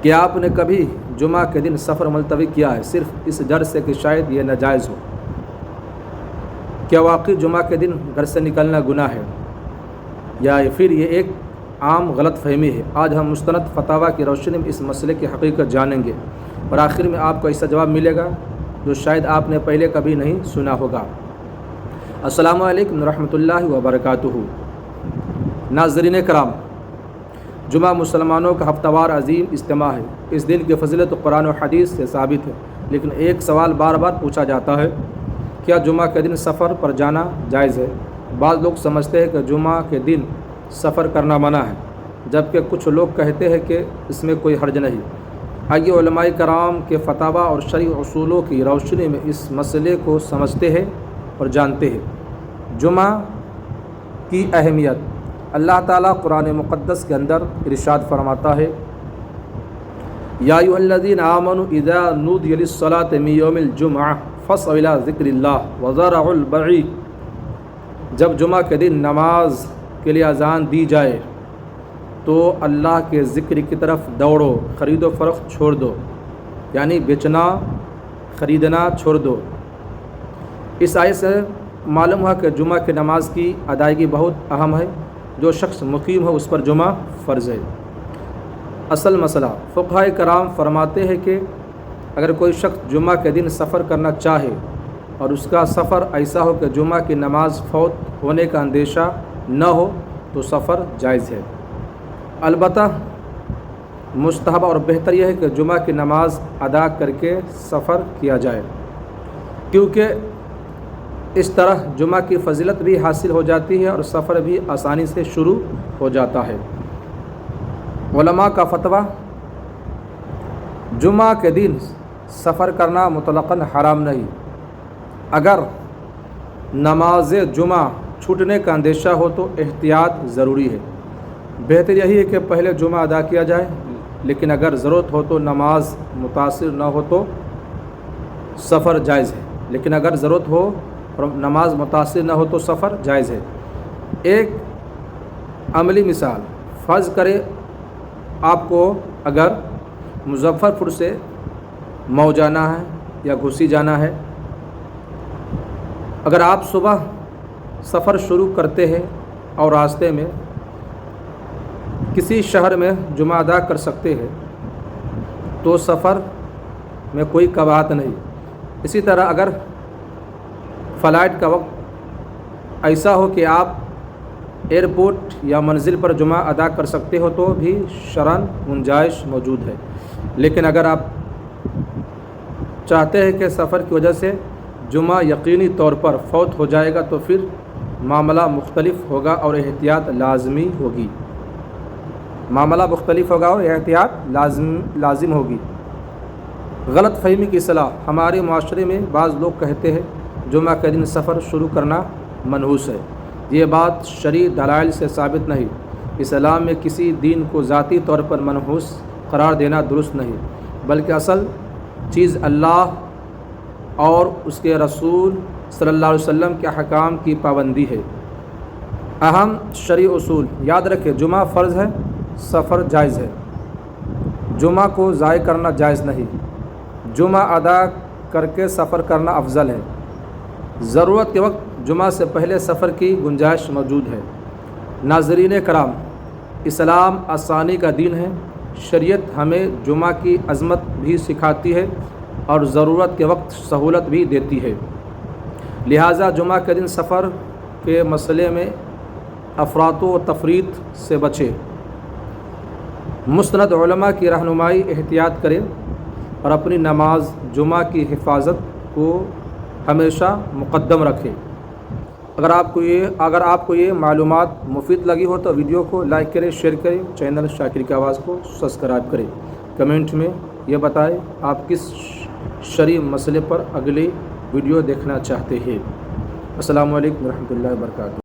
کہ آپ نے کبھی جمعہ کے دن سفر ملتوی کیا ہے صرف اس ڈر سے کہ شاید یہ ناجائز ہو؟ کیا واقعی جمعہ کے دن گھر سے نکلنا گناہ ہے یا پھر یہ ایک عام غلط فہمی ہے؟ آج ہم مستند فتاویٰ کی روشنی میں اس مسئلے کی حقیقت جانیں گے اور آخر میں آپ کو ایسا جواب ملے گا جو شاید آپ نے پہلے کبھی نہیں سنا ہوگا۔ السلام علیکم ورحمۃ اللہ وبرکاتہ۔ ناظرین کرام، جمعہ مسلمانوں کا ہفتہ وار عظیم اجتماع ہے۔ اس دن کی فضیلت قرآن و حدیث سے ثابت ہے، لیکن ایک سوال بار بار پوچھا جاتا ہے، کیا جمعہ کے دن سفر پر جانا جائز ہے؟ بعض لوگ سمجھتے ہیں کہ جمعہ کے دن سفر کرنا منع ہے، جبکہ کچھ لوگ کہتے ہیں کہ اس میں کوئی حرج نہیں۔ آئیے علماء کرام کے فتاویٰ اور شرعی اصولوں کی روشنی میں اس مسئلے کو سمجھتے ہیں اور جانتے ہیں۔ جمعہ کی اہمیت۔ اللہ تعالیٰ قرآن مقدس کے اندر ارشاد فرماتا ہے، یا ایھا الذین آمنوا اذا نودی للصلاۃ من یوم الجمعہ فاسعوا الی ذکر اللہ وذروا البیع۔ جب جمعہ کے دن نماز کے لیے اذان دی جائے تو اللہ کے ذکر کی طرف دوڑو، خرید و فروخت چھوڑ دو، یعنی بیچنا خریدنا چھوڑ دو۔ اس آیت سے معلوم ہوا کہ جمعہ کی نماز کی ادائیگی بہت اہم ہے۔ جو شخص مقیم ہو اس پر جمعہ فرض ہے۔ اصل مسئلہ، فقہاء کرام فرماتے ہیں کہ اگر کوئی شخص جمعہ کے دن سفر کرنا چاہے اور اس کا سفر ایسا ہو کہ جمعہ کی نماز فوت ہونے کا اندیشہ نہ ہو تو سفر جائز ہے۔ البتہ مستحب اور بہتر یہ ہے کہ جمعہ کی نماز ادا کر کے سفر کیا جائے، کیونکہ اس طرح جمعہ کی فضیلت بھی حاصل ہو جاتی ہے اور سفر بھی آسانی سے شروع ہو جاتا ہے۔ علماء کا فتویٰ، جمعہ کے دن سفر کرنا مطلقاً حرام نہیں۔ اگر نماز جمعہ چھوٹنے کا اندیشہ ہو تو احتیاط ضروری ہے۔ بہتر یہی ہے کہ پہلے جمعہ ادا کیا جائے، لیکن اگر ضرورت ہو تو نماز متاثر نہ ہو تو سفر جائز ہے، لیکن اگر ضرورت ہو اور نماز متاثر نہ ہو تو سفر جائز ہے۔ ایک عملی مثال، فرض کرے آپ کو اگر مظفر پور سے مئو جانا ہے یا گھوسی جانا ہے، اگر آپ صبح سفر شروع کرتے ہیں اور راستے میں کسی شہر میں جمعہ ادا کر سکتے ہیں تو سفر میں کوئی کباہت نہیں۔ اسی طرح اگر فلائٹ کا وقت ایسا ہو کہ آپ ایئرپورٹ یا منزل پر جمعہ ادا کر سکتے ہو تو بھی شرعاً گنجائش موجود ہے، لیکن اگر آپ چاہتے ہیں کہ سفر کی وجہ سے جمعہ یقینی طور پر فوت ہو جائے گا تو پھر معاملہ مختلف ہوگا اور احتیاط لازمی ہوگی۔ لازم ہوگی۔ غلط فہمی کی اصلاح۔ ہمارے معاشرے میں بعض لوگ کہتے ہیں جمعہ کے دن سفر شروع کرنا منحوس ہے۔ یہ بات شرعی دلائل سے ثابت نہیں۔ اسلام میں کسی دین کو ذاتی طور پر منحوس قرار دینا درست نہیں، بلکہ اصل چیز اللہ اور اس کے رسول صلی اللہ علیہ وسلم کے احکام کی پابندی ہے۔ اہم شرعی اصول یاد رکھیں، جمعہ فرض ہے، سفر جائز ہے۔ جمعہ کو ضائع کرنا جائز نہیں، جمعہ ادا کر کے سفر کرنا افضل ہے۔ ضرورت کے وقت جمعہ سے پہلے سفر کی گنجائش موجود ہے۔ ناظرین کرام، اسلام آسانی کا دین ہے۔ شریعت ہمیں جمعہ کی عظمت بھی سکھاتی ہے اور ضرورت کے وقت سہولت بھی دیتی ہے، لہٰذا جمعہ کے دن سفر کے مسئلے میں افراط و تفریط سے بچے۔ مستند علماء کی رہنمائی احتیاط کریں اور اپنی نماز جمعہ کی حفاظت کو ہمیشہ مقدم رکھیں۔ اگر آپ کو یہ معلومات مفید لگی ہو تو ویڈیو کو لائک کریں، شیئر کریں، چینل شاکر کی آواز کو سبسکرائب کریں۔ کمنٹ میں یہ بتائیں آپ کس شرعی مسئلے پر اگلی ویڈیو دیکھنا چاہتے ہیں۔ السلام علیکم ورحمۃ اللہ وبرکاتہ۔